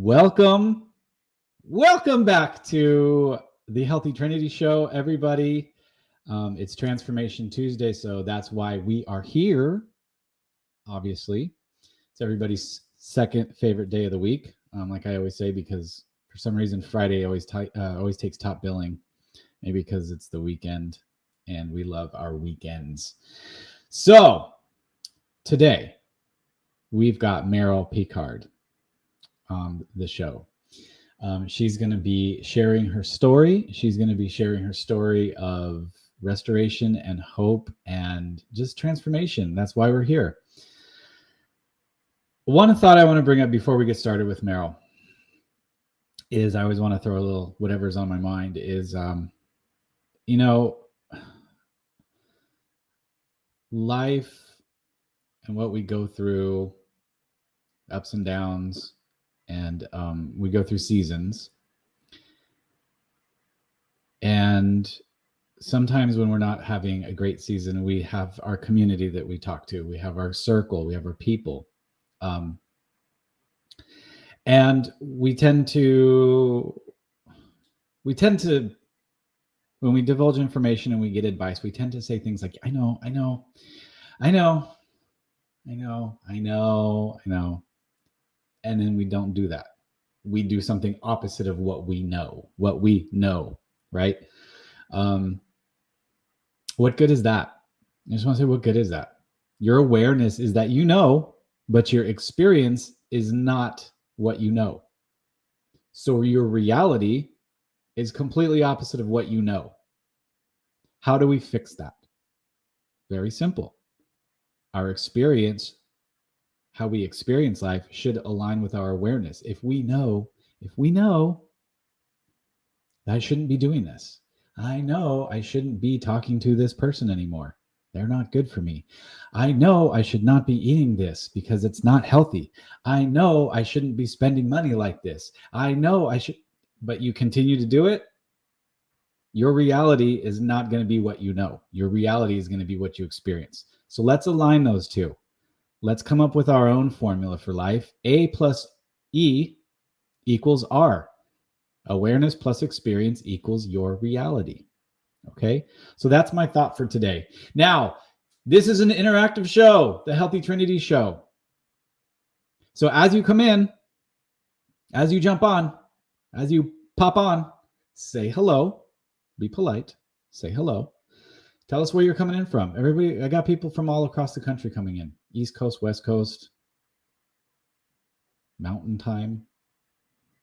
Welcome back to the Healthy Trinity Show, everybody. It's Transformation Tuesday, so that's why we are here. Obviously, it's everybody's second favorite day of the week, like I always say, because for some reason Friday always takes top billing. Maybe because it's the weekend, and we love our weekends. So today we've got Meryl Picard on the show. She's going to be sharing her story. She's going to be sharing her story of restoration and hope and just transformation. That's why we're here. One thought I want to bring up before we get started with Meryl is I always want to throw a little whatever's on my mind is, life and what we go through, ups and downs, and we go through seasons. And sometimes when we're not having a great season, we have our community that we talk to. We have our circle. We have our people. And we tend to, when we divulge information and we get advice, we tend to say things like, I know. And then we don't do that. We do something opposite of what we know, right? What good is that? I just want to say, what good is that? Your awareness is that you know, but your experience is not what you know. So your reality is completely opposite of what you know. How do we fix that? Very simple. Our experience, how we experience life, should align with our awareness. If we know, I shouldn't be doing this. I know I shouldn't be talking to this person anymore. They're not good for me. I know I should not be eating this because it's not healthy. I know I shouldn't be spending money like this. I know I should, but you continue to do it. Your reality is not going to be what you know. Your reality is going to be what you experience. So let's align those two. Let's come up with our own formula for life. A plus E equals R. Awareness plus experience equals your reality. Okay, so that's my thought for today. Now, this is an interactive show, the Healthy Trinity Show. So as you come in, as you jump on, as you pop on, say hello, be polite, say hello. Tell us where you're coming in from. Everybody, I got people from all across the country coming in. East Coast, West Coast, Mountain Time,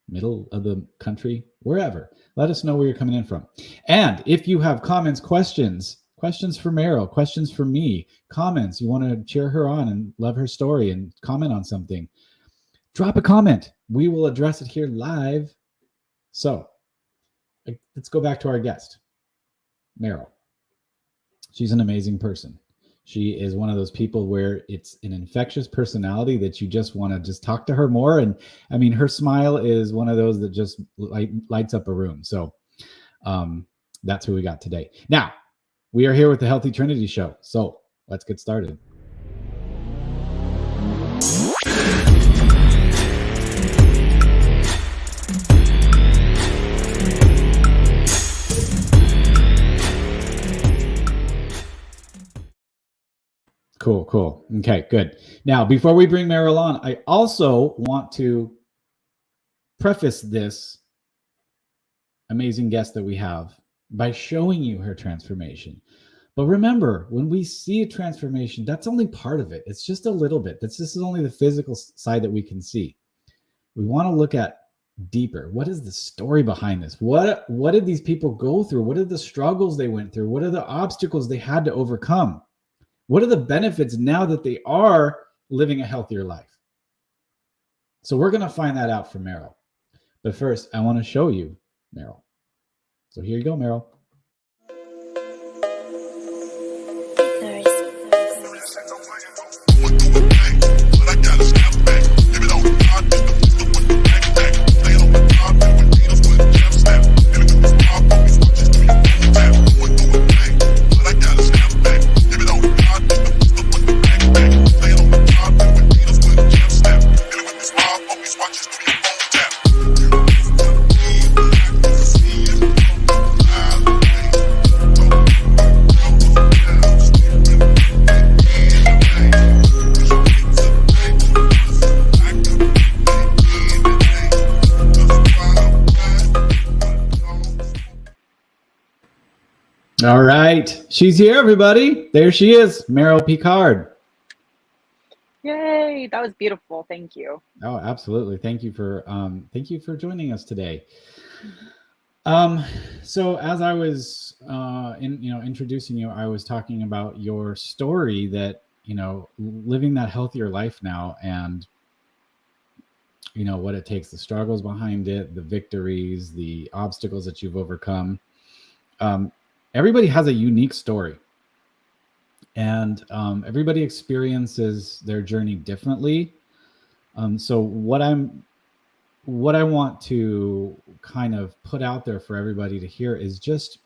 middle of the country, wherever. Let us know where you're coming in from. And if you have comments, questions for Meryl, questions for me, comments, you want to cheer her on and love her story and comment on something, drop a comment. We will address it here live. So let's go back to our guest, Meryl. She's an amazing person. She is one of those people where it's an infectious personality that you just want to just talk to her more. And I mean, her smile is one of those that just lights up a room. So that's who we got today. Now, we are here with the Healthy Trinity Show. So let's get started. Cool. Okay, good. Now, before we bring Meryl on, I also want to preface this amazing guest that we have by showing you her transformation. But remember, when we see a transformation, that's only part of it. It's just a little bit. This is only the physical side that we can see. We want to look at deeper. What is the story behind this? What did these people go through? What are the struggles they went through? What are the obstacles they had to overcome? What are the benefits now that they are living a healthier life? So we're going to find that out from Meryl. But first, I want to show you Meryl. So here you go, Meryl. Watch us do your own tap. All right. She's here, everybody. There she is, Meryl Picard. Yay, that was beautiful. Thank you. Oh, absolutely. Thank you for joining us today. Mhm. Um, so as I was introducing you, I was talking about your story that, living that healthier life now, and what it takes, the struggles behind it, the victories, the obstacles that you've overcome. Um, Everybody has a unique story, and everybody experiences their journey differently. So what I want to kind of put out there for everybody to hear is just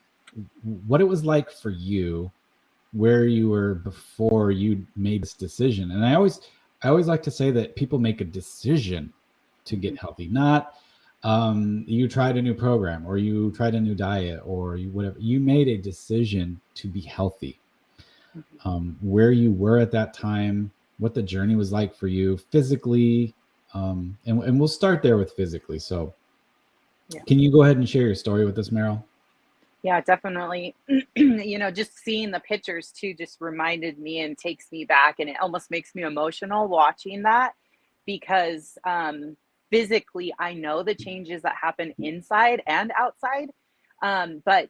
what it was like for you, where you were before you made this decision. And I always like to say that people make a decision to get healthy, not you tried a new program or you tried a new diet or you whatever. You made a decision to be healthy. Mhm. Where you were at that time, what the journey was like for you physically, and we'll start there with physically. So, Yeah. can you go ahead and share your story with us, Meryl? Yeah, definitely. Just seeing the pictures too just reminded me and takes me back, and it almost makes me emotional watching that because physically I know the changes that happen inside and outside. But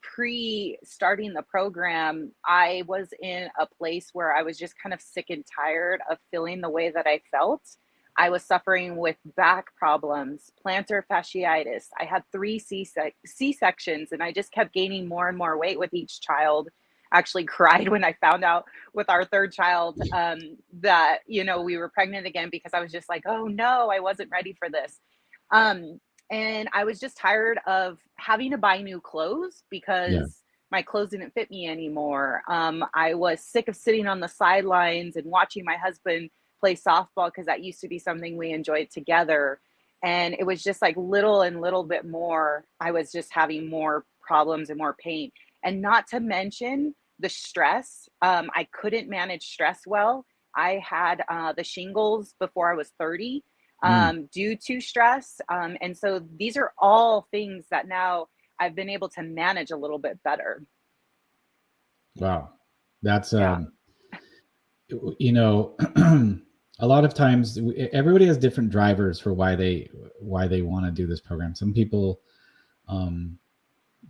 pre starting the program, I was in a place where I was just kind of sick and tired of feeling the way that I felt. I was suffering with back problems, plantar fasciitis. I had three C-sections, and I just kept gaining more and more weight with each child. Actually cried when I found out with our third child that, we were pregnant again because I was just like, oh no, I wasn't ready for this. Um, and I was just tired of having to buy new clothes Yeah. because my clothes didn't fit me anymore. I was sick of sitting on the sidelines and watching my husband play softball because that used to be something we enjoyed together. And it was just like little and little bit more. I was just having more problems and more pain. And not to mention the stress. I couldn't manage stress well. I had the shingles before I was 30 Mm, due to stress. And so these are all things that now I've been able to manage a little bit better. wow. That's Yeah. you know a lot of times everybody has different drivers for why they want to do this program. Some people, um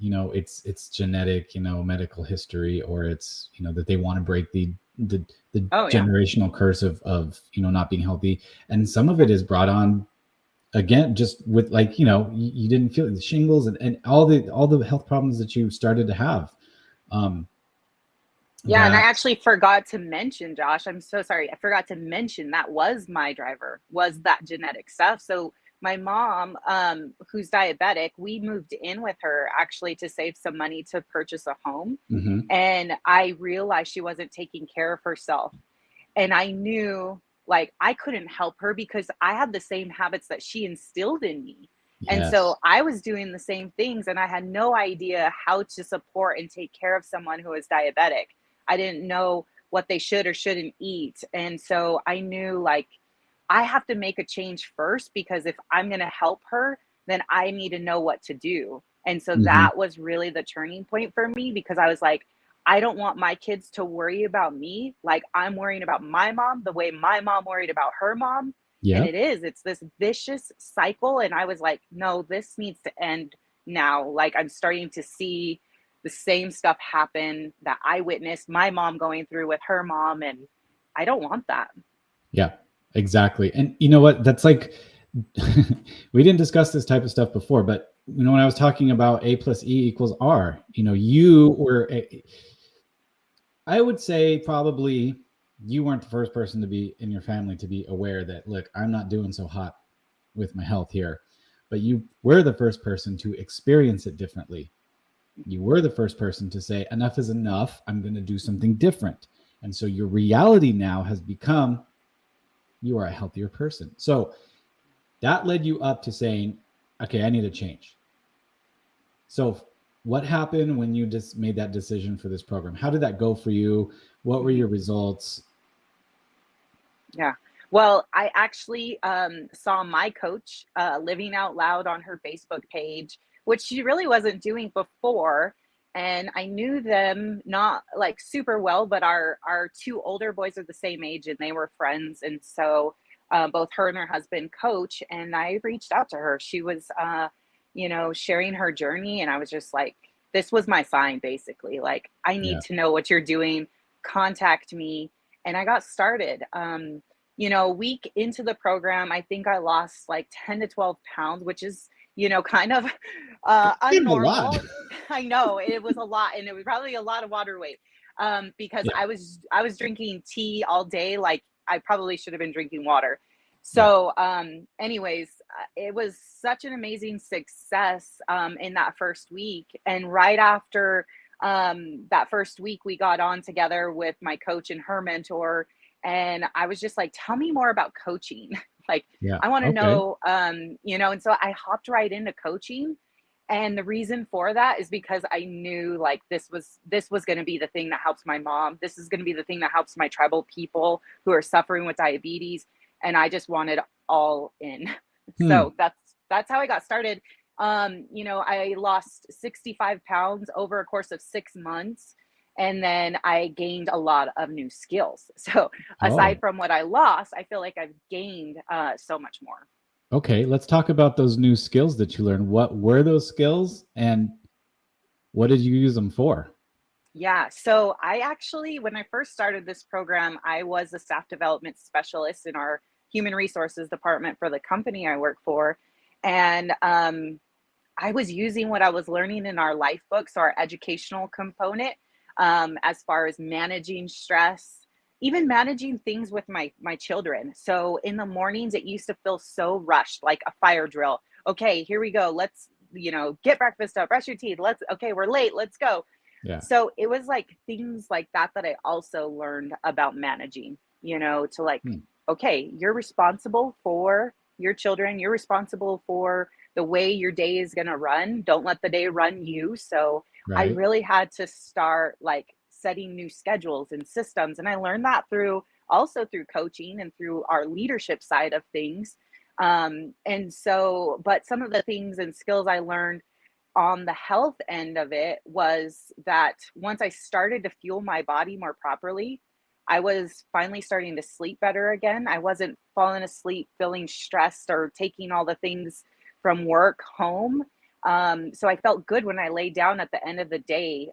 it's genetic, medical history, or it's that they want to break the Oh, yeah. generational curse of not being healthy. And some of Yeah. it is brought on again just with, like, you didn't feel the shingles and all the health problems that you started to have, um Yeah, and I that actually forgot to mention, Josh, I'm so sorry. I forgot to mention that was my driver, was that genetic stuff. So my mom, who's diabetic, we moved in with her actually to save some money to purchase a home. mhm, And I realized she wasn't taking care of herself. And I knew like I couldn't help her because I had the same habits that she instilled in me. And so yes, I was doing the same things, and I had no idea how to support and take care of someone who is diabetic. I didn't know what they should or shouldn't eat. And so I knew like I have to make a change first because if I'm going to help her, then I need to know what to do. And so mhm, that was really the turning point for me because I was like, I don't want my kids to worry about me like I'm worrying about my mom the way my mom worried about her mom. And yeah, it's this vicious cycle. And I was like, no, this needs to end now. Like I'm starting to see the same stuff happen that I witnessed my mom going through with her mom. And I don't want that. yeah, exactly. And you know what, that's like we didn't discuss this type of stuff before, but when I was talking about A plus E equals R, you were I would say probably you weren't the first person to be in your family to be aware that, look, I'm not doing so hot with my health here, but you were the first person to experience it differently. You were the first person to say, enough is enough, I'm going to do something different. And so your reality now has become, you are a healthier person. So that led you up to saying, okay, I need to change. So what happened when you just made that decision for this program? How did that go for you? What were Mhm. your results? Yeah. Well, I actually saw my coach living out loud on her Facebook page, which she really wasn't doing before. and I knew them not like super well, but our two older boys are the same age and they were friends. And so both her and her husband coach, and I reached out to her. She was, sharing her journey, and I was just like, this was my sign, basically. Like, I Yeah. need to know what you're doing. Contact me, and I got started. A week into the program, I think I lost like 10 to 12 pounds, which is, kind of Kind of a lot. unnormal. I know it was a lot, and it was probably a lot of water weight, because Yeah. I was drinking tea all day. Like, I probably should have been drinking water. Yeah. So, anyways, it was such an amazing success in that first week. And right after that first week, we got on together with my coach and her mentor. And I was just like, tell me more about coaching. Like, Yeah. I want to Okay. know, and so I hopped right into coaching. And the reason for that is because I knew like this was going to be the thing that helps my mom. This is going to be the thing that helps my tribal people who are suffering with diabetes. And I just wanted all in. Hmm. So that's how I got started. I lost 65 pounds over a course of 6 months. And then I gained a lot of new skills. So aside Oh, from what I lost, I feel like I've gained so much more. okay. Let's talk about those new skills that you learned. What were those skills and what did you use them for? Yeah. So I actually, when I first started this program, I was a staff development specialist in our human resources department for the company I work for. And I was using what I was learning in our life books, so our educational component, as far as managing stress, even managing things with my children. So in the mornings, it used to feel so rushed, like a fire drill. Okay, here we go. Let's get breakfast up, brush your teeth. Okay, we're late. Let's go. Yeah. So it was like things like that I also learned about managing. To like, Hmm. okay, you're responsible for your children. You're responsible for the way your day is going to run. Don't let the day run you. So I Right. really had to start like setting new schedules and systems. And I learned that through coaching and through our leadership side of things. But some of the things and skills I learned on the health end of it was that once I started to fuel my body more properly, I was finally starting to sleep better again. I wasn't falling asleep feeling stressed or taking all the things from work home. So I felt good when I laid down at the end of the day.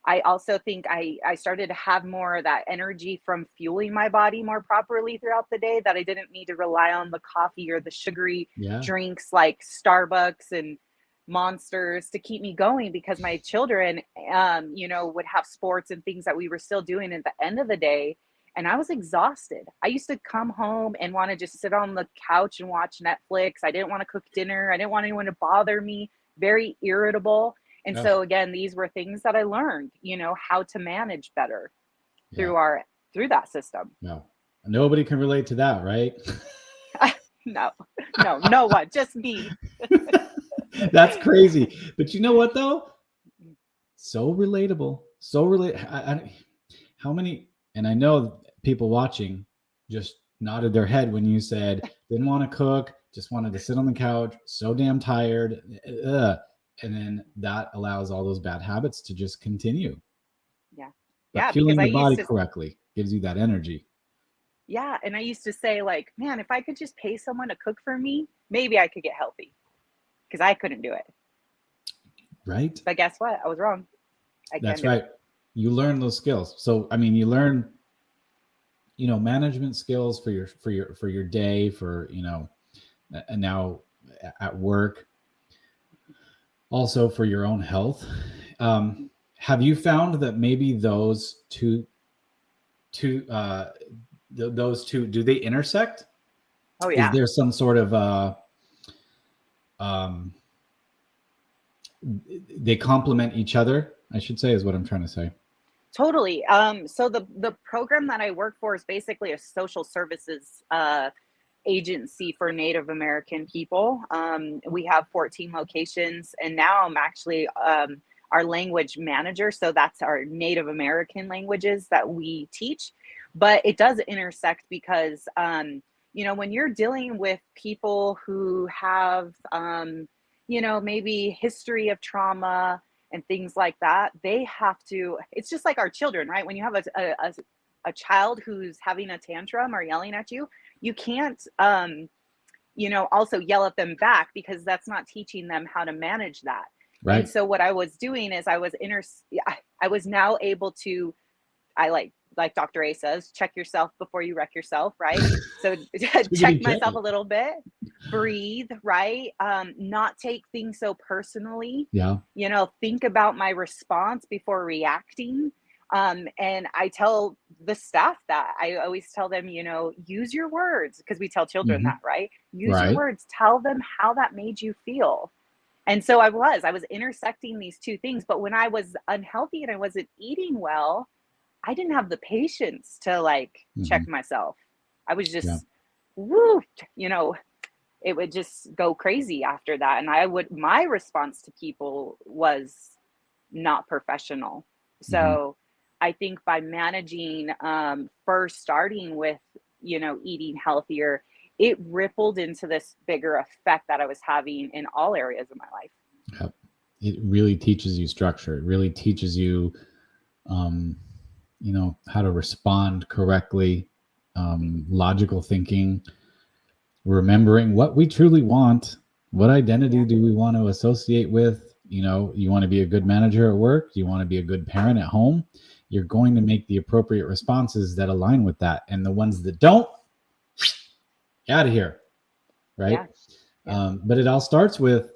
I also think I started to have more of that energy from fueling my body more properly throughout the day, that I didn't need to rely on the coffee or the sugary Yeah. drinks like Starbucks and monsters to keep me going, because my children would have sports and things that we were still doing at the end of the day, and I was exhausted. I used to come home and want to just sit on the couch and watch Netflix. I didn't want to cook dinner. I didn't want anyone to bother me. Very irritable. And Ugh. so again, these were things that I learned, how to manage better Yeah. through that system. No. Nobody can relate to that, right? No, no one, just me. That's crazy. But you know what though? So relatable. So relate. How many? And I know people watching just nodded their head when you said didn't want to cook, just wanted to sit on the couch, so damn tired. Ugh. And then that allows all those bad habits to just continue. Yeah. But Yeah, because fueling I the used body to correctly gives you that energy, Yeah, and I used to say like, man, if I could just pay someone to cook for me, maybe I could get healthy, because I couldn't do it. right? But guess what? I was wrong. I can That's do it. right. You learn those skills. So I mean, you learn, management skills for your day, and now at work, also for your own health. Have you found that maybe those two, do they intersect? Oh Is yeah, there some sort of um, they complement each other? I should say is what I'm trying to say. totally. So the program that I work for is basically a social services agency for Native American people. We have 14 locations, and now I'm actually our language manager. So that's our Native American languages that we teach. But it does intersect because, when you're dealing with people who have, maybe history of trauma, and things like that, they have to, it's just like our children, right? When you have a child who's having a tantrum or yelling at you, you can't, also yell at them back, because that's not teaching them how to manage that. Right. And so what I was doing is I was now able to, I like Dr. A says, check yourself before you wreck yourself, right? So check myself a little bit, breathe, right? Not take things so personally. Yeah. Think about my response before reacting. And I tell the staff that. I always tell them, use your words, because we tell children that, right? Use your words, tell them how that made you feel. And so I was intersecting these two things. But when I was unhealthy and I wasn't eating well, I didn't have the patience to check myself. I was just, woo, it would just go crazy after that. And my response to people was not professional. So I think by managing, first starting with, eating healthier, it rippled into this bigger effect that I was having in all areas of my life. Yep. It really teaches you structure. It really teaches you, how to respond correctly, logical thinking, remembering what we truly want. What identity do we want to associate with? You want to be a good manager at work. You want to be a good parent at home. You're going to make the appropriate responses that align with that. And the ones that don't, out of here. Right. Yeah. But it all starts with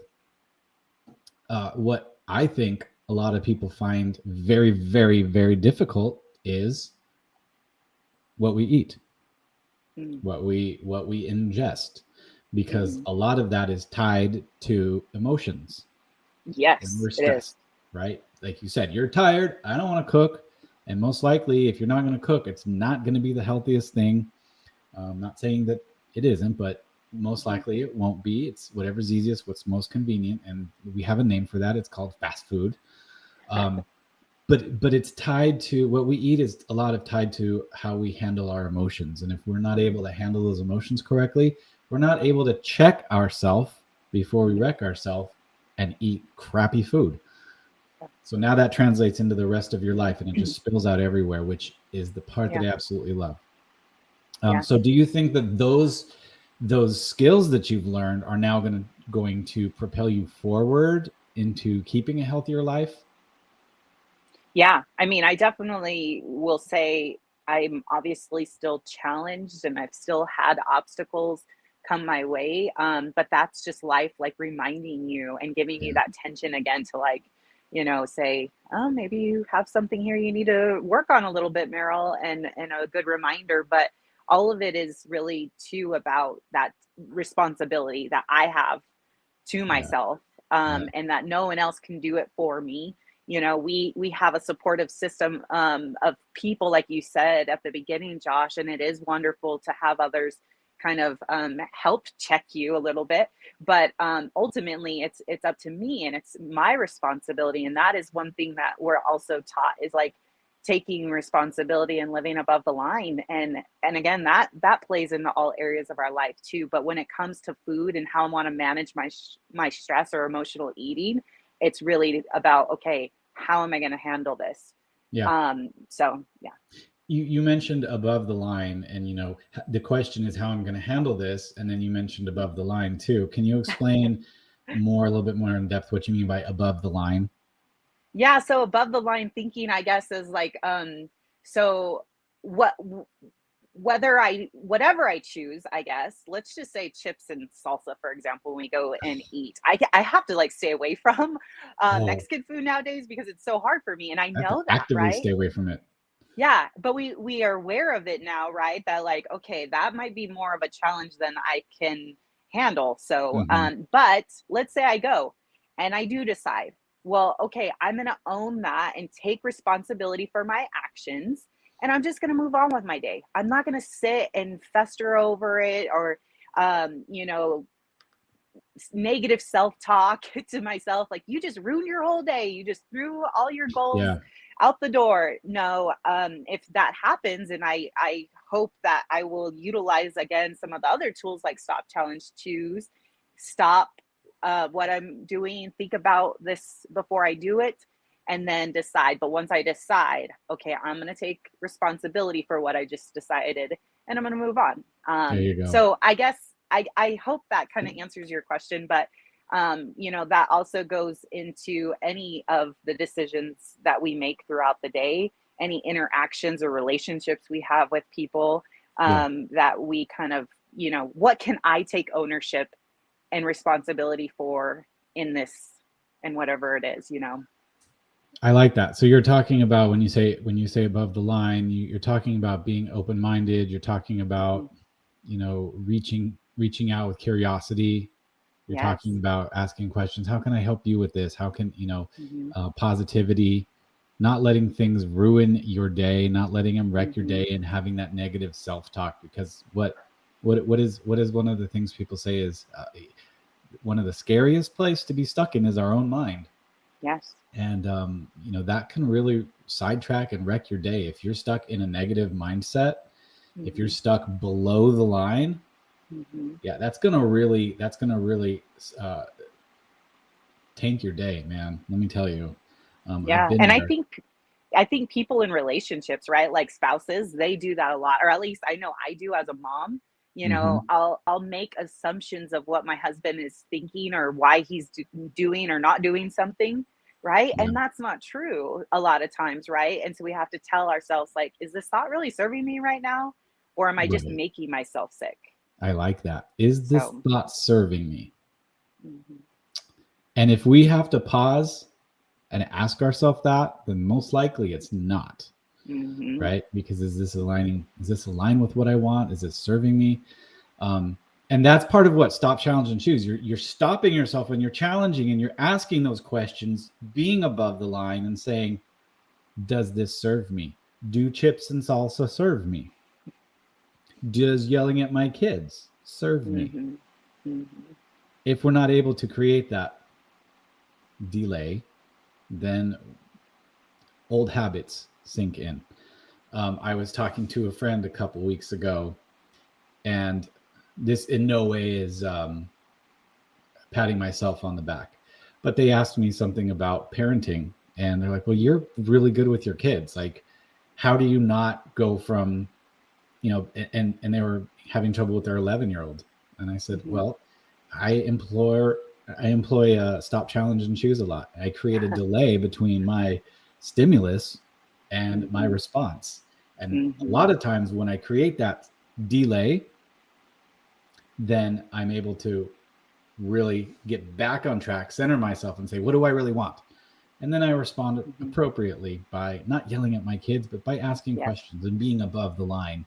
what I think a lot of people find very, very, very difficult is what we eat, what we ingest, because a lot of that is tied to emotions. Yes, and we're stressed, right? Like you said, you're tired. I don't want to cook. And most likely, if you're not going to cook, it's not going to be the healthiest thing. I'm not saying that it isn't, but most likely it won't be. It's whatever's easiest, what's most convenient. And we have a name for that. It's called fast food. But it's tied to what we eat is a lot of tied to how we handle our emotions. And if we're not able to handle those emotions correctly, we're not able to check ourselves before we wreck ourselves and eat crappy food. So now that translates into the rest of your life, and it just spills out everywhere, which is the part that I absolutely love. So do you think that those skills that you've learned are now going to propel you forward into keeping a healthier life? Yeah, I mean, I definitely will say I'm obviously still challenged, and I've still had obstacles come my way. But that's just life, reminding you and giving you that tension again to say, oh, maybe you have something here you need to work on a little bit, Meryl, and a good reminder. But all of it is really too about that responsibility that I have to myself, and that no one else can do it for me. We have a supportive system of people, like you said at the beginning, Josh, and it is wonderful to have others kind of help check you a little bit. But ultimately, it's up to me, and it's my responsibility. And that is one thing that we're also taught is taking responsibility and living above the line. And again, that plays into all areas of our life too. But when it comes to food and how I want to manage my stress or emotional eating, it's really about, okay, how am I going to handle this? So yeah. You mentioned above the line, and the question is how I'm going to handle this. And then you mentioned above the line too. Can you explain a little bit more in depth what you mean by above the line? Yeah. So above the line thinking, I guess, is so whatever I choose, I guess, let's just say chips and salsa, for example, when we go and eat, I have to stay away from Mexican food nowadays because it's so hard for me. And I know that, actively right? Stay away from it. Yeah, but we are aware of it now, right? That okay, that might be more of a challenge than I can handle. So, but let's say I go and I do decide, well, okay, I'm going to own that and take responsibility for my actions. And I'm just going to move on with my day. I'm not going to sit and fester over it or, negative self-talk to myself. You just ruined your whole day. You just threw all your goals out the door. No, if that happens, and I hope that I will utilize again some of the other tools like stop, challenge, choose, stop what I'm doing, think about this before I do it, and then decide. But once I decide, okay, I'm going to take responsibility for what I just decided, and I'm going to move on. There you go. So I guess I hope that kind of answers your question, but that also goes into any of the decisions that we make throughout the day, any interactions or relationships we have with people, that we kind of, what can I take ownership and responsibility for in this, and whatever it is. I like that. So you're talking about when you say above the line, you're talking about being open-minded. You're talking about, reaching out with curiosity. You're talking about asking questions. How can I help you with this? How can, positivity, not letting things ruin your day, not letting them wreck your day, and having that negative self-talk. Because what is one of the things people say is one of the scariest place to be stuck in is our own mind. Yes. And, that can really sidetrack and wreck your day. If you're stuck in a negative mindset, if you're stuck below the line, that's going to really tank your day, man. Let me tell you. And I think people in relationships, right? Like spouses, they do that a lot, or at least I know I do as a mom. I'll make assumptions of what my husband is thinking or why he's doing or not doing something, right? And that's not true a lot of times, right? And so we have to tell ourselves, like, is this thought really serving me right now, or am I just making myself sick? I like that. Is this thought serving me? And if we have to pause and ask ourselves that, then most likely it's not. Right? Because is this aligned with what I want? Is it serving me? And that's part of what stop, challenge, and choose. You're stopping yourself and you're challenging and you're asking those questions, being above the line and saying, does this serve me? Do chips and salsa serve me? Does yelling at my kids serve me? If we're not able to create that delay, then old habits sink in. I was talking to a friend a couple weeks ago, and this in no way is patting myself on the back, but they asked me something about parenting, and they're like, well, you're really good with your kids. Like, how do you not go from, and they were having trouble with their 11-year-old. And I said, well, I employ stop, challenge, and choose a lot. I create a delay between my stimulus and my response. And a lot of times when I create that delay, then I'm able to really get back on track, center myself, and say, what do I really want? And then I respond appropriately by not yelling at my kids, but by asking questions and being above the line,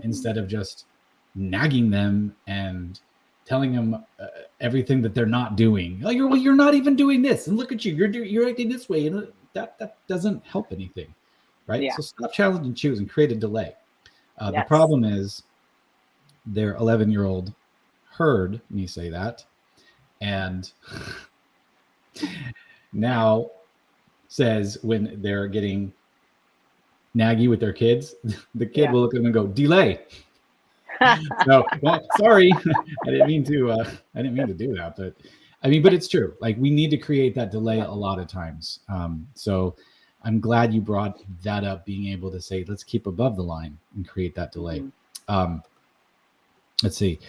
instead of just nagging them and telling them everything that they're not doing. Like, you're not even doing this, and look at you, you're acting this way, and that doesn't help anything, right? So stop, challenge, and choose, and create a delay. The problem is their 11-year-old heard me say that, and now says when they're getting naggy with their kids, the kid will look at them and go, delay. No, well, sorry, I didn't mean to do that, but it's true. Like, we need to create that delay a lot of times. So I'm glad you brought that up, being able to say, let's keep above the line and create that delay. Let's see.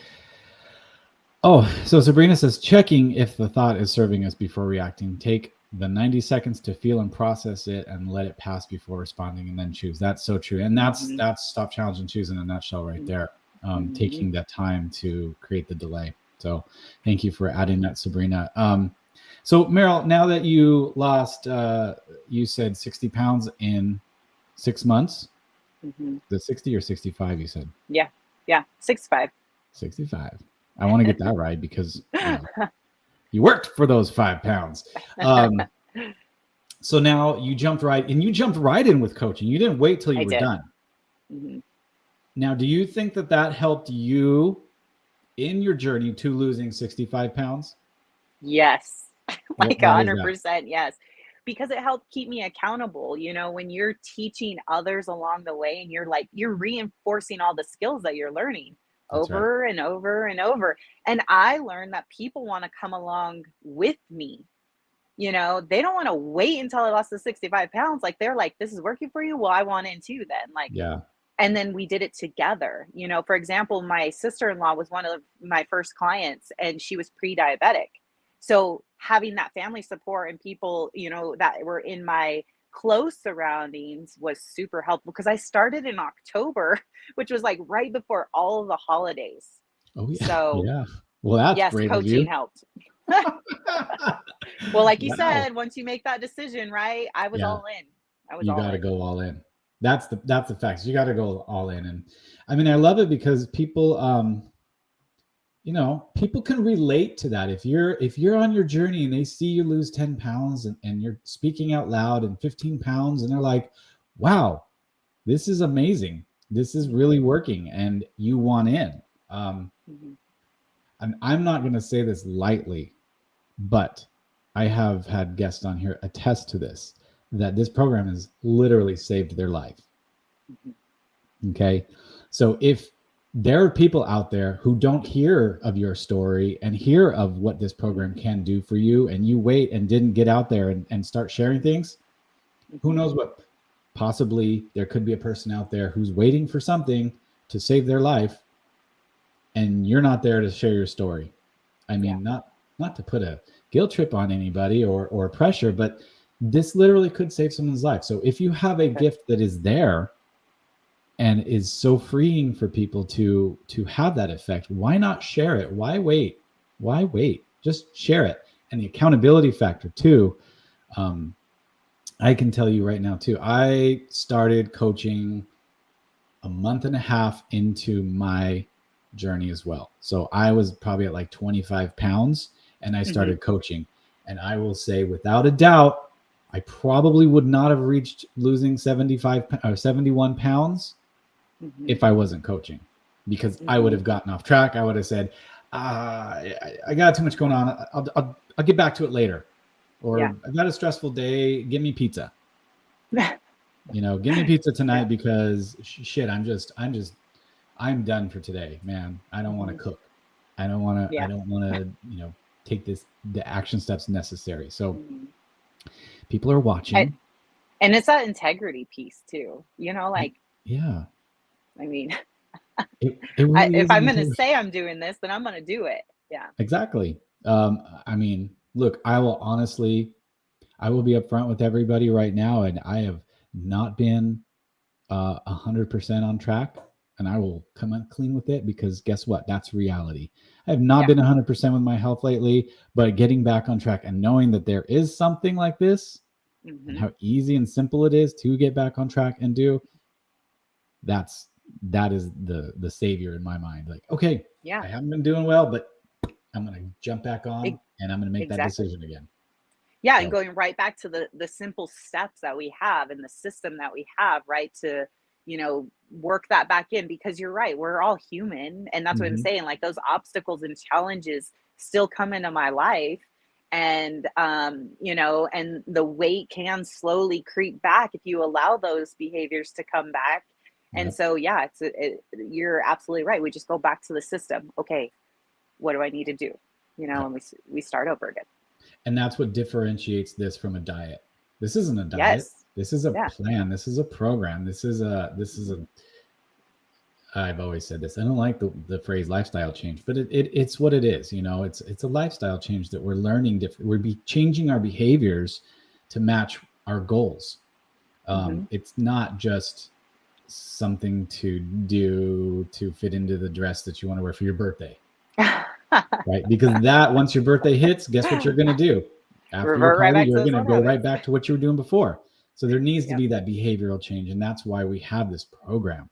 Oh, so Sabrina says, checking if the thought is serving us before reacting. Take the 90 seconds to feel and process it and let it pass before responding, and then choose. That's so true. And that's stop, challenge, and choose in a nutshell right there. Taking that time to create the delay. So thank you for adding that, Sabrina. So Meryl, now that you lost, you said 60 pounds in 6 months, the 60 or 65 you said? Yeah. 65. 65. I want to get that right because you worked for those 5 pounds. So now you jumped right in with coaching. You didn't wait till you were done. Now, do you think that helped you in your journey to losing 65 pounds? Yes, like 100%. Yes, because it helped keep me accountable. When you're teaching others along the way and you're reinforcing all the skills that you're learning, That's right. over and over and over. And I learned that people want to come along with me. You know, they don't want to wait until I lost the 65 pounds. Like, they're like, this is working for you. Well, I want in too then. Like, Yeah. and then we did it together. You know, for example, my sister-in-law was one of my first clients, and she was pre-diabetic. So having that family support and people, you know, that were in my close surroundings was super helpful, because I started in October, which was like right before all of the holidays. Oh yeah. So Yeah. Well, that's yes, brave of coaching you. helped. Well, like you Wow. said, once you make that decision, right? I was Yeah. all in. I was You all got to in. go all in. That's the facts. You got to go all in. And I mean, I love it because people, people can relate to that. If you're on your journey and they see you lose 10 pounds and you're speaking out loud, and 15 pounds, and they're like, wow, this is amazing. This is really working, and you want in. Mhm. And I'm not going to say this lightly, but I have had guests on here attest to this, that this program has literally saved their life. Okay. So if there are people out there who don't hear of your story and hear of what this program can do for you, and you wait and didn't get out there and start sharing things, who knows what, possibly there could be a person out there who's waiting for something to save their life, and you're not there to share your story. I mean, not to put a guilt trip on anybody or pressure, but this literally could save someone's life. So if you have a gift that is there and is so freeing for people to have that effect, why not share it? Why wait? Just share it. And the accountability factor too. I can tell you right now too, I started coaching a month and a half into my journey as well. So I was probably at like 25 pounds and I started coaching. And I will say without a doubt, I probably would not have reached losing 75 or 71 pounds if I wasn't coaching, because I would have gotten off track. I would have said, I got too much going on. I'll get back to it later. Or I've got a stressful day. Give me pizza. Give me pizza tonight because shit, I'm done for today, man. I don't want to cook. I don't want to, take the action steps necessary. So people are watching. And it's that integrity piece too, like, yeah. I mean, it really if is I'm going to say I'm doing this, then I'm going to do it. Yeah, exactly. I mean, look, I will be upfront with everybody right now. And I have not been 100% on track, and I will come out clean with it, because guess what? That's reality. I have not been 100% with my health lately, but getting back on track and knowing that there is something like this and how easy and simple it is to get back on track and do, that is the savior in my mind. Like, okay, I haven't been doing well, but I'm going to jump back on and I'm going to make that decision again. Yeah, and going right back to the simple steps that we have and the system that we have, right, to, work that back in, because you're right, we're all human. And that's what I'm saying, like, those obstacles and challenges still come into my life. And, and the weight can slowly creep back if you allow those behaviors to come back. And so, you're absolutely right. We just go back to the system. Okay, what do I need to do? And we start over again. And that's what differentiates this from a diet. This isn't a diet. Yes. This is a plan. This is a program. This is a, I've always said this. I don't like the phrase lifestyle change, but it's what it is. It's a lifestyle change that we're learning different. We're changing our behaviors to match our goals. It's not just something to do to fit into the dress that you want to wear for your birthday. Right, because once your birthday hits, guess what you're going to do? After your party, you're going to go right back to what you were doing before. So there needs to be that behavioral change, and that's why we have this program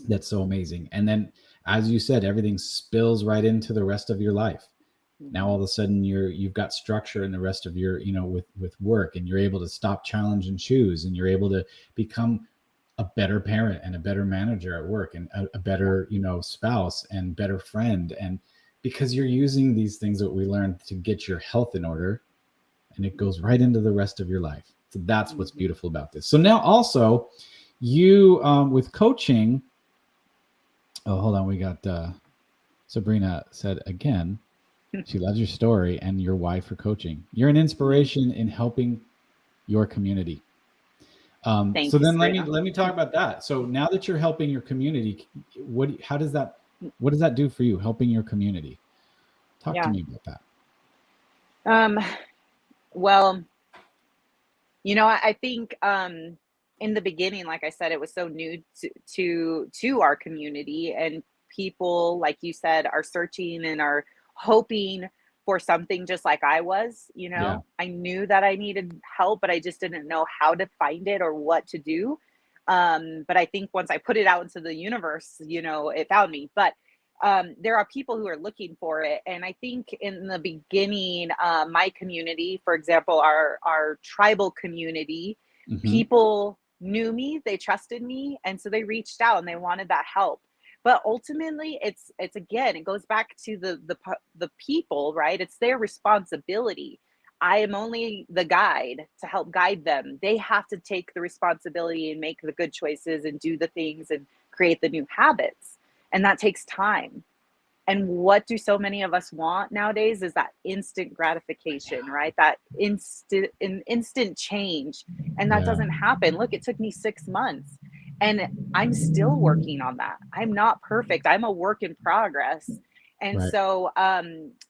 that's so amazing. And then, as you said, everything spills right into the rest of your life. Now all of a sudden you've got structure in the rest of your, with work, and you're able to stop, challenge, and choose, and you're able to become a better parent and a better manager at work, and a better, spouse and better friend. And because you're using these things that we learned to get your health in order, and it goes right into the rest of your life. So that's what's beautiful about this. So now also you, with coaching, Oh, hold on. We got Sabrina said again, she loves your story and your why for coaching. You're an inspiration in helping your community. So Thank you, then Sabrina. let me talk about that. So now that you're helping your community, what does that do for you? Helping your community. Talk to Yeah. me about that. Well, I think in the beginning, like I said, it was so new to our community, and people, like you said, are searching and are hoping for something just like I was. Yeah. I knew that I needed help, but I just didn't know how to find it or what to do. But I think once I put it out into the universe, it found me. But there are people who are looking for it. And I think in the beginning, my community, for example, our tribal community, Mm-hmm. people knew me, they trusted me, and so they reached out and they wanted that help. But ultimately, it's again, it goes back to the people, right? It's their responsibility. I am only the guide to help guide them. They have to take the responsibility and make the good choices and do the things and create the new habits, and that takes time. And what do so many of us want nowadays is that instant gratification, right? That instant change. And that Yeah. doesn't happen. Look, it took me 6 months and I'm still working on that. I'm not perfect. I'm a work in progress. And Right. so,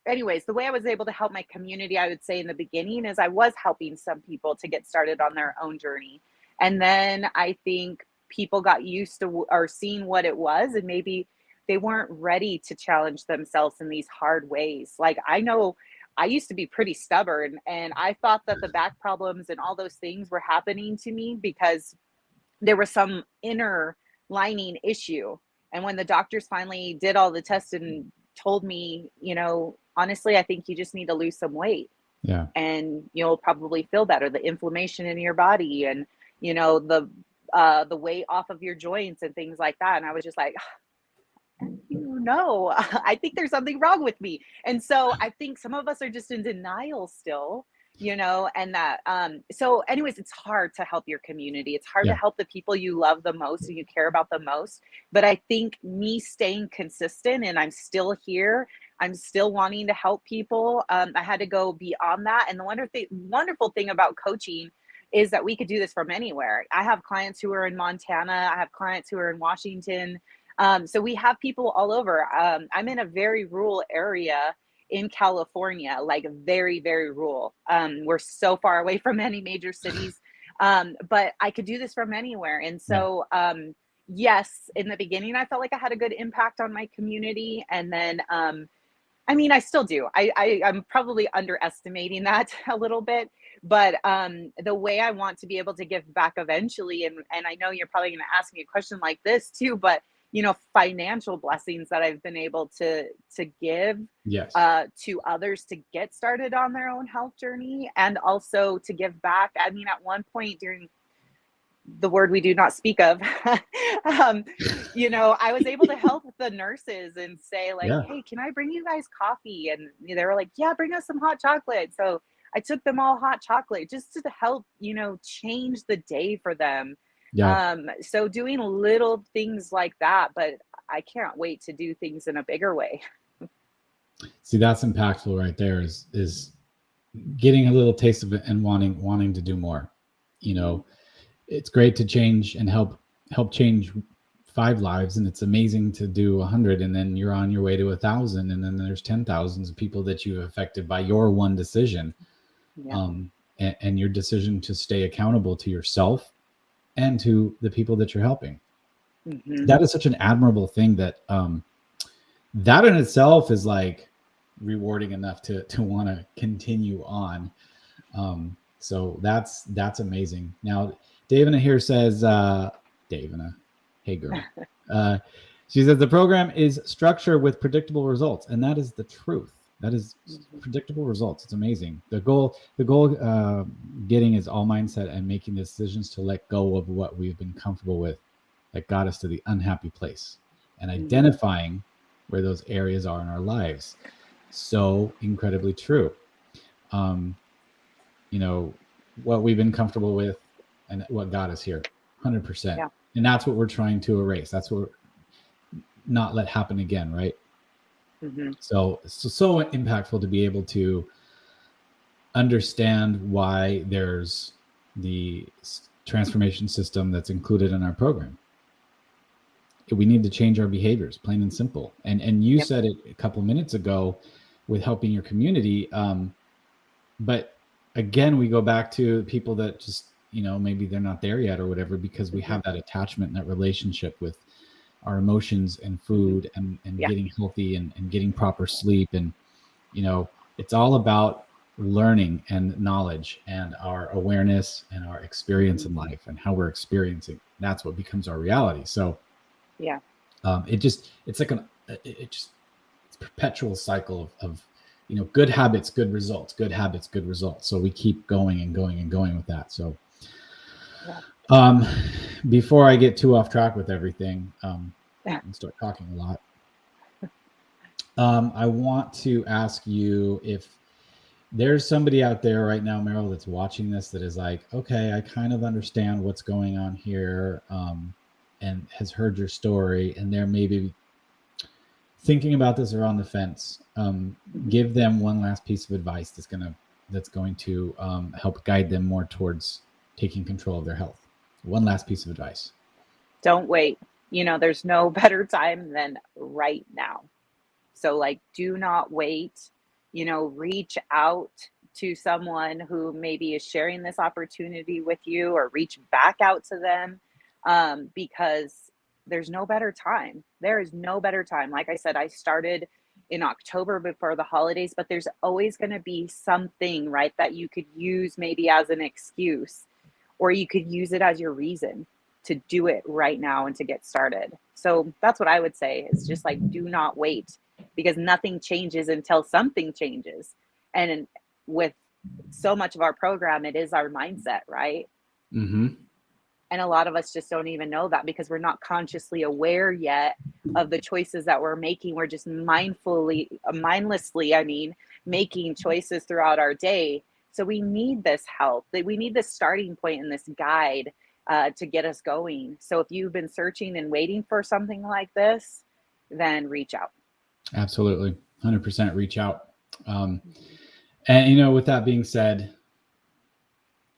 anyways, the way I was able to help my community, I would say in the beginning, is I was helping some people to get started on their own journey. And then I think people got used to or seeing what it was, and maybe they weren't ready to challenge themselves in these hard ways. Like, I know I used to be pretty stubborn, and I thought that the back problems and all those things were happening to me because there was some inner lining issue. And when the doctors finally did all the tests and told me, honestly, I think you just need to lose some weight Yeah. and you'll probably feel better. The inflammation in your body and, the weight off of your joints and things like that. And I was just like, no, I think there's something wrong with me. And so I think some of us are just in denial still, and that, so anyways, it's hard to help your community. It's hard to Yeah. help the people you love the most and you care about the most. But I think me staying consistent and I'm still here, I'm still wanting to help people. I had to go beyond that. And the wonderful thing about coaching is that we could do this from anywhere. I have clients who are in Montana. I have clients who are in Washington. So we have people all over. I'm in a very rural area in California, like very, very rural. We're so far away from any major cities, but I could do this from anywhere. And Yeah. so, yes, in the beginning, I felt like I had a good impact on my community. And then, I mean, I still do. I'm probably underestimating that a little bit, but the way I want to be able to give back eventually, and I know you're probably going to ask me a question like this too, but financial blessings that I've been able to give Yes. to others to get started on their own health journey, and also to give back. I mean, at one point during the word we do not speak of, I was able to help the nurses and say like, Yeah. hey, can I bring you guys coffee? And they were like, yeah, bring us some hot chocolate. So I took them all hot chocolate just to help, change the day for them. Yeah. So doing little things like that, but I can't wait to do things in a bigger way. See, that's impactful right there. Is getting a little taste of it and wanting to do more. It's great to change and help change 5 lives, and it's amazing to do 100, and then you're on your way to 1,000, and then there's 10,000s of people that you've affected by your one decision. Yeah. And your decision to stay accountable to yourself and to the people that you're helping. Mm-hmm. That is such an admirable thing that that in itself is like rewarding enough to want to continue on. So that's amazing. Now, Davina here says, Davina, hey girl. She says the program is structured with predictable results, and that is the truth. That is predictable results. It's amazing. The goal, getting is all mindset and making decisions to let go of what we've been comfortable with that got us to the unhappy place, and identifying where those areas are in our lives. So incredibly true. What we've been comfortable with and what got us here, 100%. Yeah. And that's what we're trying to erase. That's what not let happen again, right? Mm-hmm. So impactful to be able to understand why there's the transformation system that's included in our program. We need to change our behaviors, plain and simple. And you Yep. said it a couple of minutes ago with helping your community. But again, we go back to people that just, maybe they're not there yet or whatever, because we have that attachment and that relationship with our emotions and food and Yeah. getting healthy and getting proper sleep. And, it's all about learning and knowledge and our awareness and our experience in life and how we're experiencing. That's what becomes our reality. So Yeah. It's like it's a perpetual cycle of good habits, good results, good habits, good results. So we keep going and going and going with that. So before I get too off track with everything, and start talking a lot, I want to ask you if there's somebody out there right now, Meryl, that's watching this that is like, okay, I kind of understand what's going on here, and has heard your story, and they're maybe thinking about this or on the fence. Give them one last piece of advice that's going to help guide them more towards taking control of their health. One last piece of advice. Don't wait. There's no better time than right now. So do not wait. Reach out to someone who maybe is sharing this opportunity with you, or reach back out to them, because there's no better time. There is no better time. Like I said, I started in October before the holidays, but there's always going to be something, right, that you could use maybe as an excuse, or you could use it as your reason to do it right now and to get started. So that's what I would say, is just do not wait, because nothing changes until something changes. And with so much of our program, it is our mindset, right? Mm-hmm. And a lot of us just don't even know that, because we're not consciously aware yet of the choices that we're making. We're just mindlessly, making choices throughout our day. So we need this help. We need this starting point and this guide to get us going. So if you've been searching and waiting for something like this, then reach out. Absolutely. 100% reach out. And, with that being said,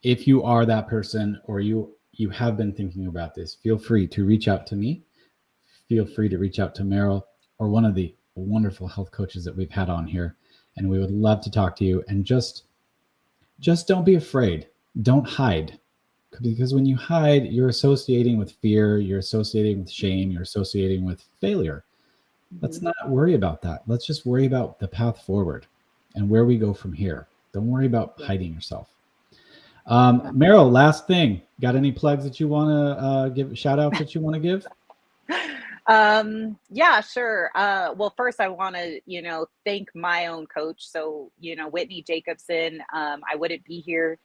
if you are that person, or you have been thinking about this, feel free to reach out to me. Feel free to reach out to Meryl, or one of the wonderful health coaches that we've had on here. And we would love to talk to you. And just don't be afraid. Don't hide. Because when you hide, you're associating with fear, you're associating with shame, you're associating with failure. Let's not worry about that. Let's just worry about the path forward and where we go from here. Don't worry about hiding yourself. Meryl, last thing. Got any plugs that you want to give, shout outs that you want to give? Yeah, sure. Well, first I want to, thank my own coach. So, Whitney Jacobson, I wouldn't be here.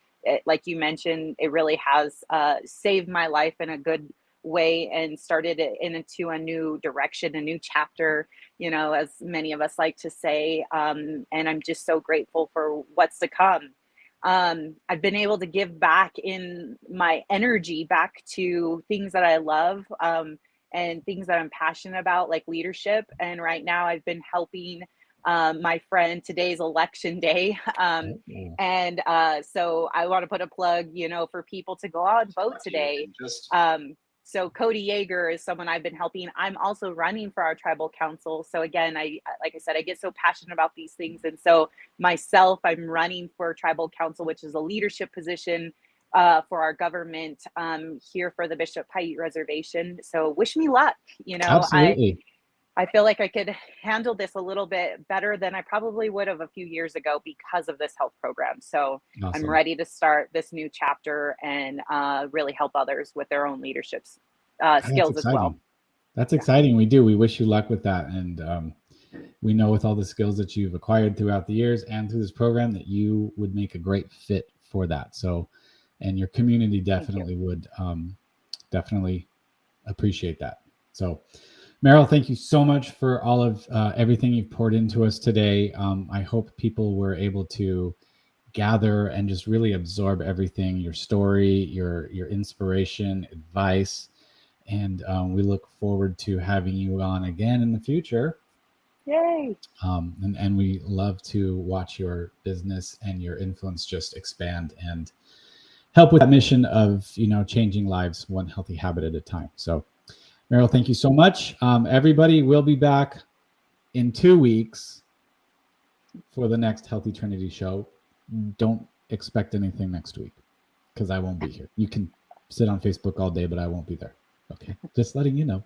Like you mentioned, it really has saved my life in a good way and started it into a new direction, a new chapter, as many of us like to say. And I'm just so grateful for what's to come. I've been able to give back in my energy back to things that I love, and things that I'm passionate about, like leadership. And right now I've been helping my friend. Today's election day. And so I want to put a plug, for people to go out and vote today. So Cody Yeager is someone I've been helping. I'm also running for our tribal council. So again, like I said, I get so passionate about these things. And so myself, I'm running for tribal council, which is a leadership position for our government here for the Bishop Paiute Reservation. So wish me luck. Absolutely. I feel like I could handle this a little bit better than I probably would have a few years ago because of this health program. So awesome. I'm ready to start this new chapter and really help others with their own leadership skills as well. That's exciting. We do. We wish you luck with that. And we know with all the skills that you've acquired throughout the years and through this program that you would make a great fit for that. So, and your community definitely would definitely appreciate that. So, Meryl, thank you so much for all of everything you've poured into us today. I hope people were able to gather and just really absorb everything, your story, your inspiration, advice, And we look forward to having you on again in the future. Yay. And we love to watch your business and your influence just expand and help with that mission of, changing lives one healthy habit at a time. So, Meryl, thank you so much. Everybody will be back in 2 weeks for the next Healthy Trinity Show. Don't expect anything next week because I won't be here. You can sit on Facebook all day, but I won't be there. Okay, just letting you know.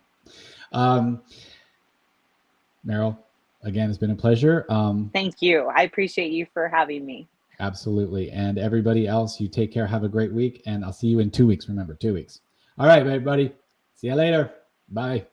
Meryl, again, it's been a pleasure. Thank you. I appreciate you for having me. Absolutely. And everybody else, you take care. Have a great week. And I'll see you in 2 weeks. Remember, 2 weeks. All right, everybody. See you later. Bye.